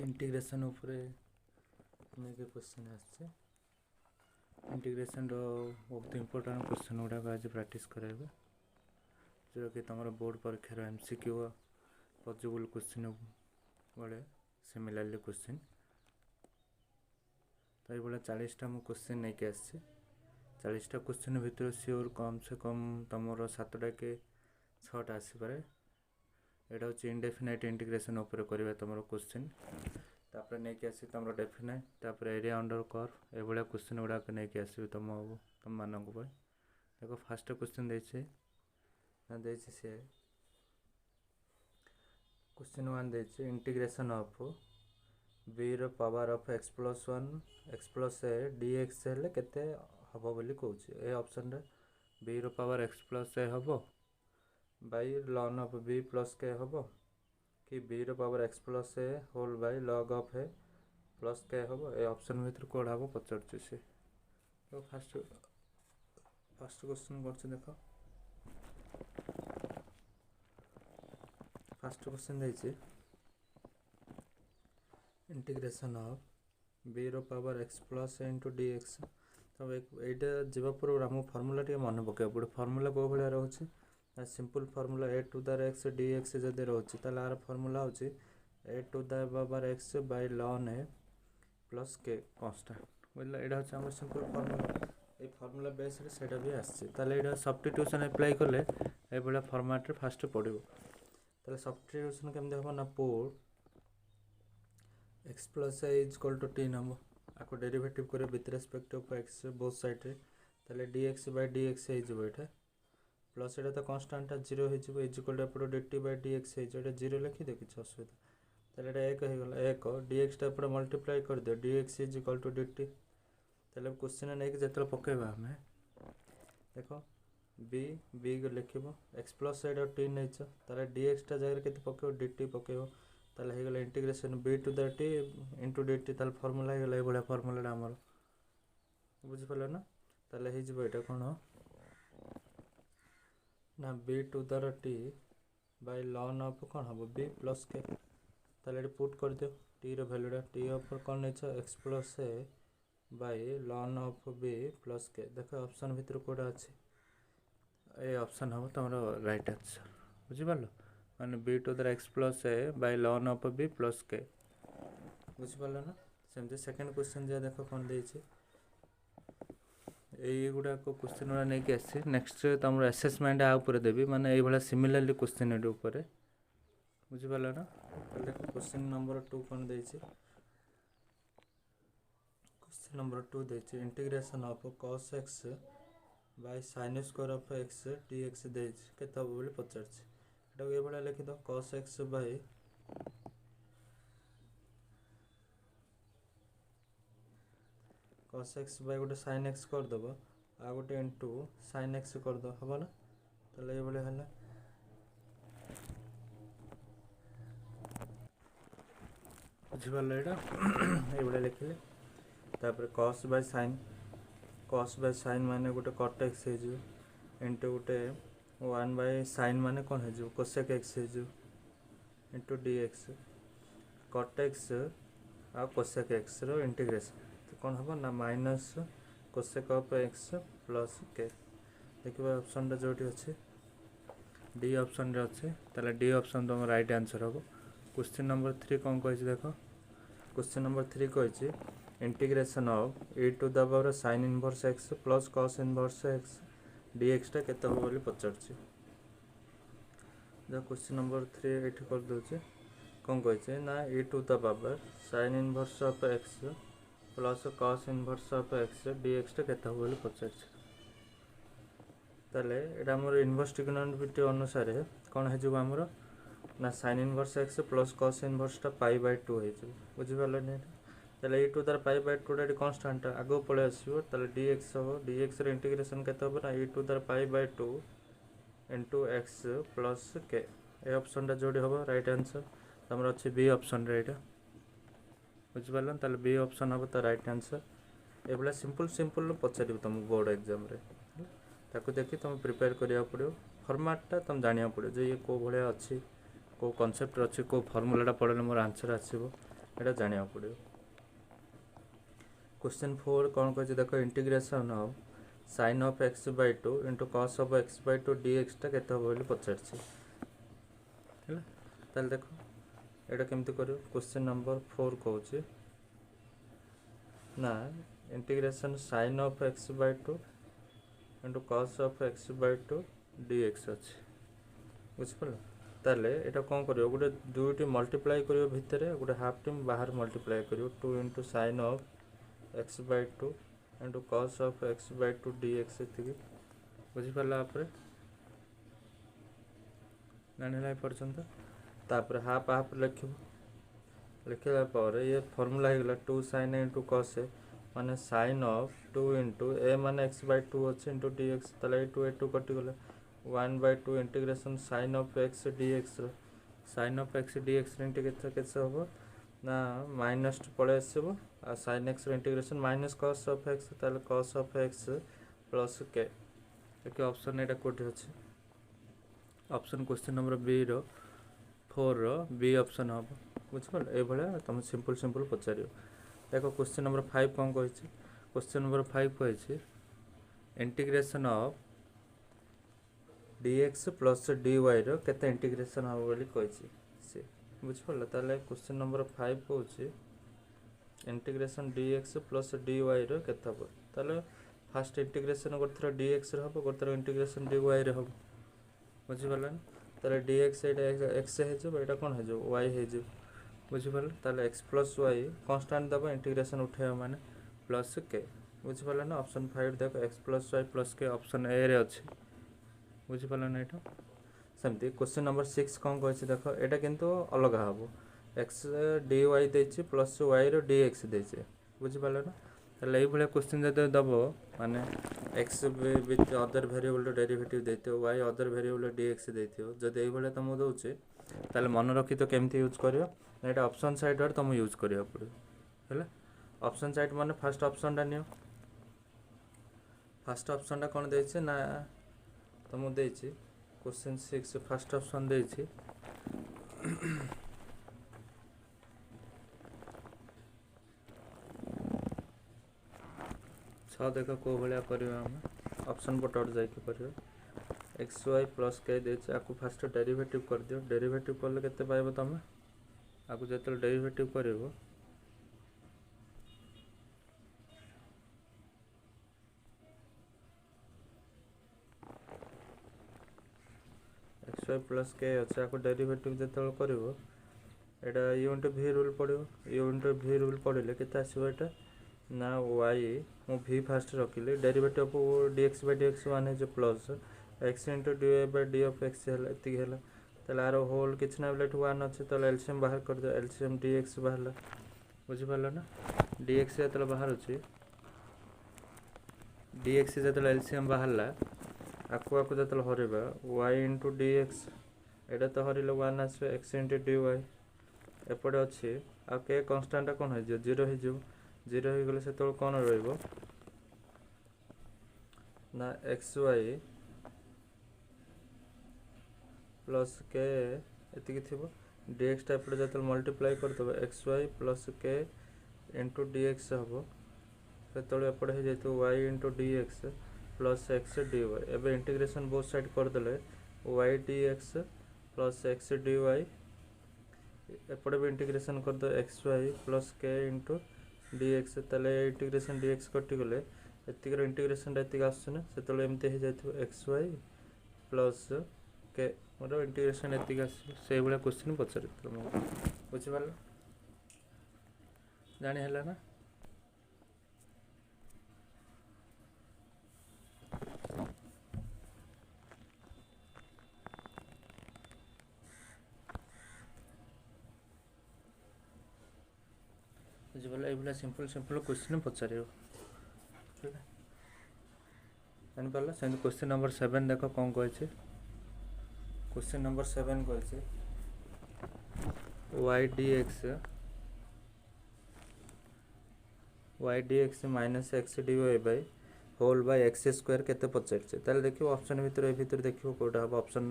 Integration उपरे अनेक question आछे। इंटीग्रेशन रो बहुत इंपोर्टेंट क्वेश्चन गुड़ाक आज प्रैक्टिस कराइबे, जो कि तुम बोर्ड परीक्षार एमसीक्यू पॉसिबल क्वेश्चन बड़े सिमिलरली क्वेश्चन। तो ये 40टा मु क्वेश्चन नहीं के आसी। 40टा क्वेश्चन भितर सियोर कम से कम तुम 7टा के 6टा आसीपे। यहाँ हूँ इनडेफिनाइट इंटीग्रेशन उपर करेंगे तुम क्वेश्चन। तापर नहीं कि आसी तुम डेफिनाइट, तापर एरिया अंडर कर्व ये क्वेश्चन गुड़ाक नहीं कि आसबि तुम मानक। देखो फास्ट क्वेश्चन देछे से क्वेश्चन 1 देछे इंटीग्रेशन ऑफ b रो power of x plus 1 x plus a dx हेले केते हबो बोली कहूची। ए ऑप्शन रे b रो पावर x प्लस a हबो by ln of b plus k हबो कि b रो power x plus a whole by log of a plus k हबो। ए ऑप्शन भीतर कोड हबो पचरछु से। तो फर्स्ट क्वेश्चन करछ देखो। फर्स्ट क्वेश्चन देछि इंटीग्रेशन ऑफ b रो power x plus a into dx। तो एटा जीवा पूर्व हम फार्मूला टे मन पके पड़े। फार्मूला को भलिया रहउछि simple formula a to the x dx जदि रहउछि ताले आर फार्मूला होछि a to the power x by ln a plus k constant. बोलला एटा होछि हमर सिंपल फार्मूला। ए फार्मूला बेस रे सेटा भी आछि ताले एटा सब्स्टिट्यूशन अप्लाई करले ए भलिया फॉर्मेट रे फास्ट पडिबो। ताले सब्स्टिट्यूशन केमदे होबो ना put x plus a is equal to t number आपको डेरिवेटिव करे with respect of x both side रे ताले dx by dx हे जबो एटा प्लस एटा तो कांस्टेंट 0 हे जबो is equal to dt by dx हे एटा 0 लिखि दे किछ असुविधा। ताले एटा 1 हे गेला 1 dx टा पर मल्टीप्लाई कर दे dx is equal to dt। ताले क्वेश्चन नै कि जेतल पकेबा हमें देखो b को लिखिबो x plus एटा t नै छ ताले dx टा जगह केते पकेबो dt पकेबो ताले हे गेला integration b to the t into dt ताले फार्मूला हे गेला ए बडा फार्मूला हमर बुझि पले ना। ताले हे जबो एटा कोन ना b to the t by ln of कोन हबो b प्लस k। ताले एटा पुट कर दियो t रो वैल्यू t ऊपर कोन नै छ x plus a by ln of b plus k। देखो ऑप्शन भीतर कोडा अछि ए ऑप्शन हबो तमरो राइट आंसर। बुझि पालो माने b to the x plus a by ln of b plus k। बुझि पालो ना। सेमते सेकंड क्वेश्चन जे देखो कोन देछि ए गुडा को क्वेश्चन वाला नै के आसी। नेक्स्ट तमरो असेसमेंट आ ऊपर देबी माने ए भला सिमिलरली क्वेश्चन एड ऊपर। बुझि पालो ना। देखो क्वेश्चन नंबर 2 कोन देछि। क्वेश्चन नंबर 2 देछि integration of cos x by sin square of x dx देछि केते हबो बोली पचरछि। एटा ए भला लिखि दो cos x by cos x by गोटे sin x कर दबो आ गोटे इनटू sin x कर दो हबो ना। तले ए भले हला बुझि पालो एटा ए भले लिखले तापर cos बाय sin माने गोटे cot x हे जो इनटू गोटे 1 बाय sin माने कोन हे जो cosec x हे जो इनटू dx cot x आ cosec x रो इंटीग्रेशन कौन हम ना minus cosec of x plus k। देखिबा ऑप्शन रे जोटी अछि डी ऑप्शन रे अछि ताले डी ऑप्शन तुम राइट आंसर हो। क्वेश्चन नंबर 3 कोन कहै छै देखो। क्वेश्चन नंबर 3 कहै छै integration of e to the power sin inverse x plus cos inverse x dx टा केते हो बोली पचर छै। द क्वेश्चन नंबर 3 एठी कर दो छै कोन कहै छै ना e to the power sin inverse of x plus cos inverse of x dx टा केते हो बोली पचर छै। ताले एटा हमर इनवर्स ट्रिग्नोमेट्री अनुसार कोन हे जो हमर ना sin inverse x plus cos inverse टा पाई बाय 2 हे जो बुझि पालो ने। ताले e to the pi by 2 टा कांस्टेंट आगो पळे आसीबो ताले dx हो dx रे इंटीग्रेशन केते हो ना e to the pi by 2 into x plus k। A option टा जोडी होबो राइट आंसर हमर अछि बी ऑप्शन रे एटा बुझि पालन। ताले बी ऑप्शन हबो त राइट आंसर। ए भला सिंपल पचारिबो तुम बोर्ड एग्जाम रे ताको देखि तुम प्रिपेयर करिया पड़ियो। फॉर्मेट टा तुम जानिया पड़ियो जे ये को भले अछि को कांसेप्ट अछि को फार्मूला टा पढले मोर आंसर आसीबो एटा जानिया पड़ो। क्वेश्चन 4 कौन कह देख integration of sin of x by 2 into cos of x by 2 dx टा केते हो बोली पचार ताल देख एटा केमती कर क्वेश्चन नंबर 4 कहूँ ना integration sin of x by 2 into cos of x by 2 dx अच्छे बुझिपार ताले एटा कौन कर गोटे दुईटी मल्टीप्लाई कर भितर गोटे हाफ टीम बाहर मल्टीप्लाई कर 2 into sin of x by 2 into cos of x by 2 dx ये बुझिपारा जाना पर्यंत तापर हाफ हाफ लिखला पर ये फॉर्मूला होगा 2 sin इंटू cos ए माने sin ऑफ 2 इंटू ए माने x by 2 अच्छे इंटू dx ताले 2 ए 2 कटिगला 1 by 2 integration sin of x dx sin of x dx के हम ना माइनस पड़े आसो आ sin x integration minus cos of x ताले cos of x प्लस के देखिए ऑप्शन एटा कोठी अछि ऑप्शन क्वेश्चन नंबर बी रो 4 रो बी ऑप्शन हम बुझल ए भले तुम सिंपल सिंपल पचारियो। देखो क्वेश्चन नंबर 5 कौन कहि क्वेश्चन नंबर 5 कहि integration of dx plus dy रो केते इंटीग्रेशन हम बोली कहि से बुझल ताले क्वेश्चन नंबर 5 कहूँ इंटीग्रेशन dx प्लस dy रो केते हम ताले फास्ट इंटीग्रेशन गोटे dx हम गोटे इंटीग्रेशन dy हम बुझिपार ताले dx x है कौन है y है बुझिपार ताले x प्लस y कांस्टेंट दबा इंटीग्रेशन उठे माने प्लस के बुझिपार ना ऑप्शन 5 देख x प्लस y प्लस के ऑप्शन ए रे अच्छे बुझिपार ना ये सेमती क्वेश्चन नंबर 6 कौन कही देख एटा किंतु अलग हम x dy देछि प्लस y रो dx देछि बुझिपार ना ताले ये भले क्वेश्चन जदि दब माने x with other variable derivative देथियो y अदर वेरिएबल dx देथियो जदि ये भले तुम दउचे ताले मन रखी तो केमती यूज करियो एटा ऑप्शन साइड रे तुम यूज करियो पड़े हैला ऑप्शन साइड माने फर्स्ट ऑप्शन टा नियो फर्स्ट ऑप्शन टा कोन देछि ना तुम देछि क्वेश्चन 6 फर्स्ट ऑप्शन देछि देख कौ भाया कर ऑप्शन बटोट जाकि कर एक्स वाई प्लस के आपको फास्ट डेरिवेटिव कर दियो डेरिवेटिव कले केते पाइबो तुम आपको जो डेरिवेटिव कर एक्स वाई प्लस के अच्छे आपको डेरिवेटिव जो कर यूनिट भी रूल पड़ो यूनिट भी रूल पड़े के आसो यहाँ ना y मु v फास्ट रखिले derivative of dx by dx 1 है जो plus x into dy by d of x है एति हैला तले आरो होल किछ ना बेले 1 अछि तले एलसीएम बाहर कर दे एलसीएम dx बाहरला बुझि पारला ना dx जतले बाहर अछि dx जतले एलसीएम बाहरला आकु जतले हरेबा y into dx एटा तो हरिले 1 आसे x into dy एपडे अछि आ के कांस्टेंट कोन है 0 है जो 0 हो गले से कौन रहिबो ना एक्स वाई प्लस के एति थी dx टाइप जो मल्टीप्लाई कर दबो एक्स वाई प्लस के इंटू dx हम से एपटे हो जाए y into dx plus x dy एवं इंटीग्रेशन बोथ साइड करदे y dx plus x dy एपटे भी इंटीग्रेशन कर दो एक्स वाई प्लस के इंटू dx ताले इंटीग्रेशन dx कटि गले एतिकर इंटीग्रेशन एतिक आसुने सेतले एमते हे जायथो xy प्लस के मोर इंटीग्रेशन एतिक आसु से बळे क्वेश्चन पछरे तुम बुझि पाल जानि हला ना ये सिंपल सिंपल क्वेश्चन पचार जान पाला से क्वेश्चन नंबर 7 देख कौन कहे क्वेश्चन नंबर 7 कहे y dx minus x dy by whole by x square केते पचार ताले देखियो ऑप्शन भीतर देखियो कोटा हम ऑप्शन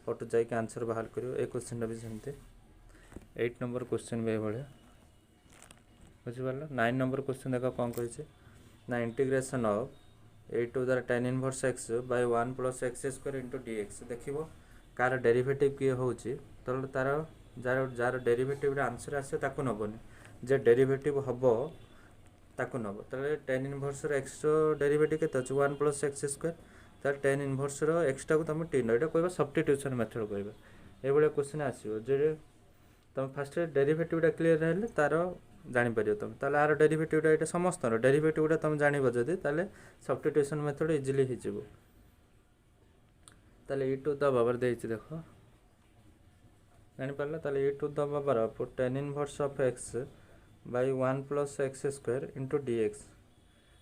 ऑटो जाई के आंसर बाहर करियो ए क्वेश्चन भी सेमते 8 नंबर क्वेश्चन बे भले बुझिपार 9 नंबर क्वेश्चन देख कौन कही ना integration of e to the tan inverse x by 1 plus x square into d x देखो कार डेरिवेटिव किए हो तार जार जार डेरिवेटिव आंसर आसे ताकू नबनी जे डेरिवेटिव हम ताकू नब ताले tan इनवर्स एक्स डेरिवेटिव केते अछि 1 प्लस एक्स स्क्वायर तार tan इनवर्स एक्स टा को तुम टी एटा कहबा सब्स्टिट्यूशन मेथड कहबा ए भले क्वेश्चन आसीबो जे तुम फास्ट डेरिवेटिवटा क्लीयर हेल्ले तार जापर तुम ताल आर डेरिवेटिवटा ये समस्त डेरिवेटिवटा तुम जान जदि सब्स्टिट्यूशन मेथड इजिली हो ई टू द पावर दे देख जापार ताल e to the power of tan inverse of x by 1 plus x square into d x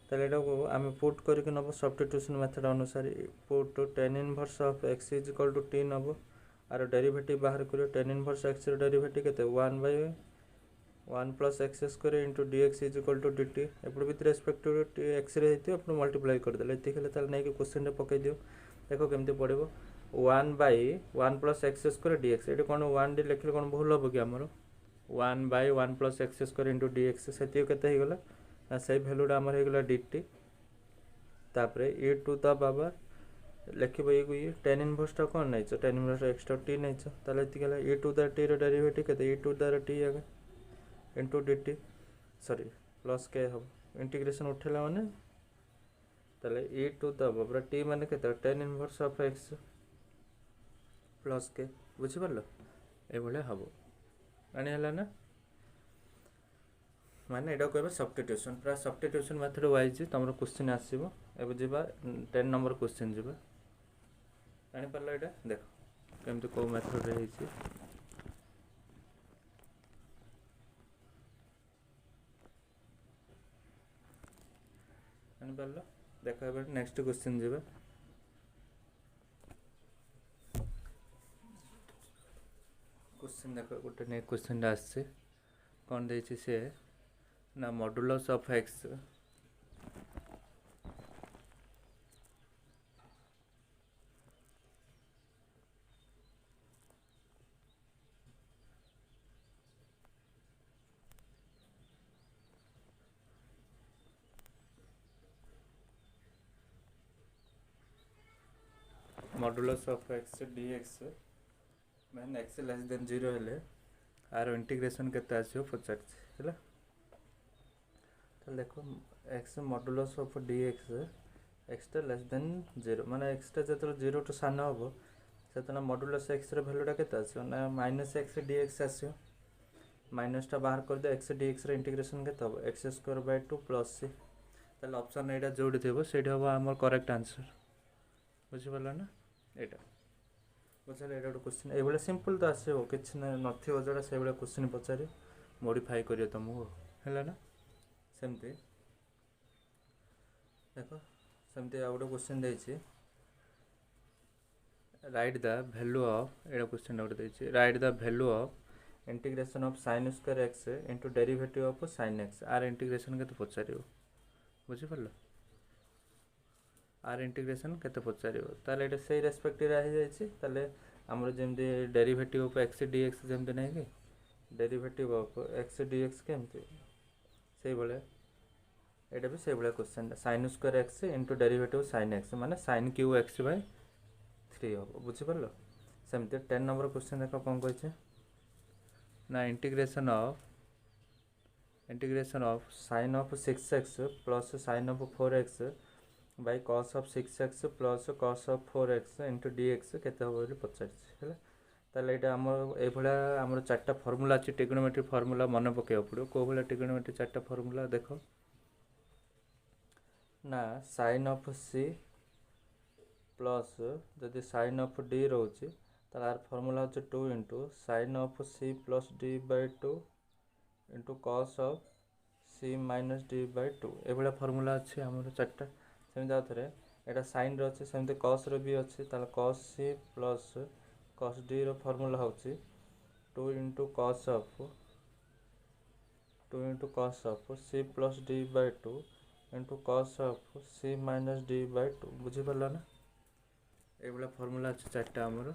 ताले को आम पुट करके नब सब्स्टिट्यूशन मेथड अनुसार put tan inverse of x is equal to t नब आर डेरिवेटिव बाहर करियो tan इनवर्स एक्स डेरिवेटिव केते 1 by 1 plus x square into d x is equal to D T एपट with respect to t x रे हेती अपन multiply कर देले एति खेले ताल नै कि क्वेश्चन रे पकई दियो देखो केमती पड़िबो 1 by 1 plus x square d x एटी कोन 1 डी लिखले कोन भूल हो कि हमरो 1 by 1 plus x square into d x सेति केते हे गेला ना से वैल्यूटा हमर हे गेला डी टी तापरे e टू द पावर लिखब ये tan इनवर्स टा कौन नहीं tan इनवर्स एक्स टी नहीं ताले इतिकला e टू द टी रो डेरिवेटिव केते e टू द टी आगे into d t sorry plus k हम इंटीग्रेशन उठेला माने ताले e to the power t माने केते tan inverse of x plus k बुझी परलो ए भले हबो माने हला ना माने एडा कहबा सब्स्टिट्यूशन पूरा सब्स्टिट्यूशन मेथड वाइज तमरो क्वेश्चन आसीबो एबे जिबा 10 नंबर क्वेश्चन जिबा जानि परलो एटा देखो केमते को मेथड रे हिची जानि परलो देखो एबे नेक्स्ट क्वेश्चन जिबा क्वेश्चन देखो गोटे ने क्वेश्चन आछे कोन देछि से ना modulus of x modulus of x dx मैंने एक्स लेस देन 0 हेले आर इंटीग्रेशन केते आसीओ पचार हैला तो देखो x modulus of dx x टा लेस देन 0 माने एक्स टा जतरो 0 टू सान होबो सेतना मॉडुलस एक्स रे वैल्यूटा केते आसीओ ना माइनस एक्स dx आसीओ माइनस टा बाहर कर दे एक्स dx रे इंटीग्रेशन केते होबो x square by 2 plus c ताले ऑप्शन एटा जोडी देबो सेठी होबो हमर करेक्ट आंसर बुझि परला ना एटा पचारे एटा क्वेश्चन ए बले सिंपल तो आसे हो किछ नथियो जडा से बले क्वेश्चन पचारे मॉडिफाई करियो तुमको हैला ना सेमते देखो सेमते आ गोटे क्वेश्चन देछि राइट द वैल्यू ऑफ एटा क्वेश्चन आउट देछि write the value of integration of sin square x into derivative of sin x आर इंटीग्रेशन केते पचारियो बुझि परलो आर इंटीग्रेशन केते पचारियो ताले एटा सेही रेस्पेक्टिव रहि जायछि ताले हमर जेमते डेरिवेटिव ऑफ x dx जेमते नै कि डेरिवेटिव ऑफ x dx केमते सेही बोले एटा भी सेही बोले question sin square x into derivative sin x माने sin क्यू x बाय 3 हो बुझि परलो सेमते 10 नंबर क्वेश्चन देखो कोन कहै छै ना integration of sin of 6x plus sin of 4x by cos of 6x plus cos of 4x into dx केते हो बोली पचारछि हैला ताले एटा हमर ए भला हमर चारटा फार्मूला अछि ट्रिगोनोमेट्री फार्मूला मन पके पड़ो को भला ट्रिगोनोमेट्री चारटा फार्मूला देखो ना sin of c प्लस जदि sin of d रहउछि तार आर फार्मूला अछि 2 into sin of c plus d by 2 into cos of c minus d by 2 ए भला फार्मूला अछि हमर चारटा सेमि थरे एटा sin रो अछि सेमि cos रो भी अछि ताले cos c plus cos d रो फार्मूला होछि 2 into cos of c plus d by 2 into cos of c minus d by 2 बुझि परला ना ए भला फार्मूला अछि चारटा हमर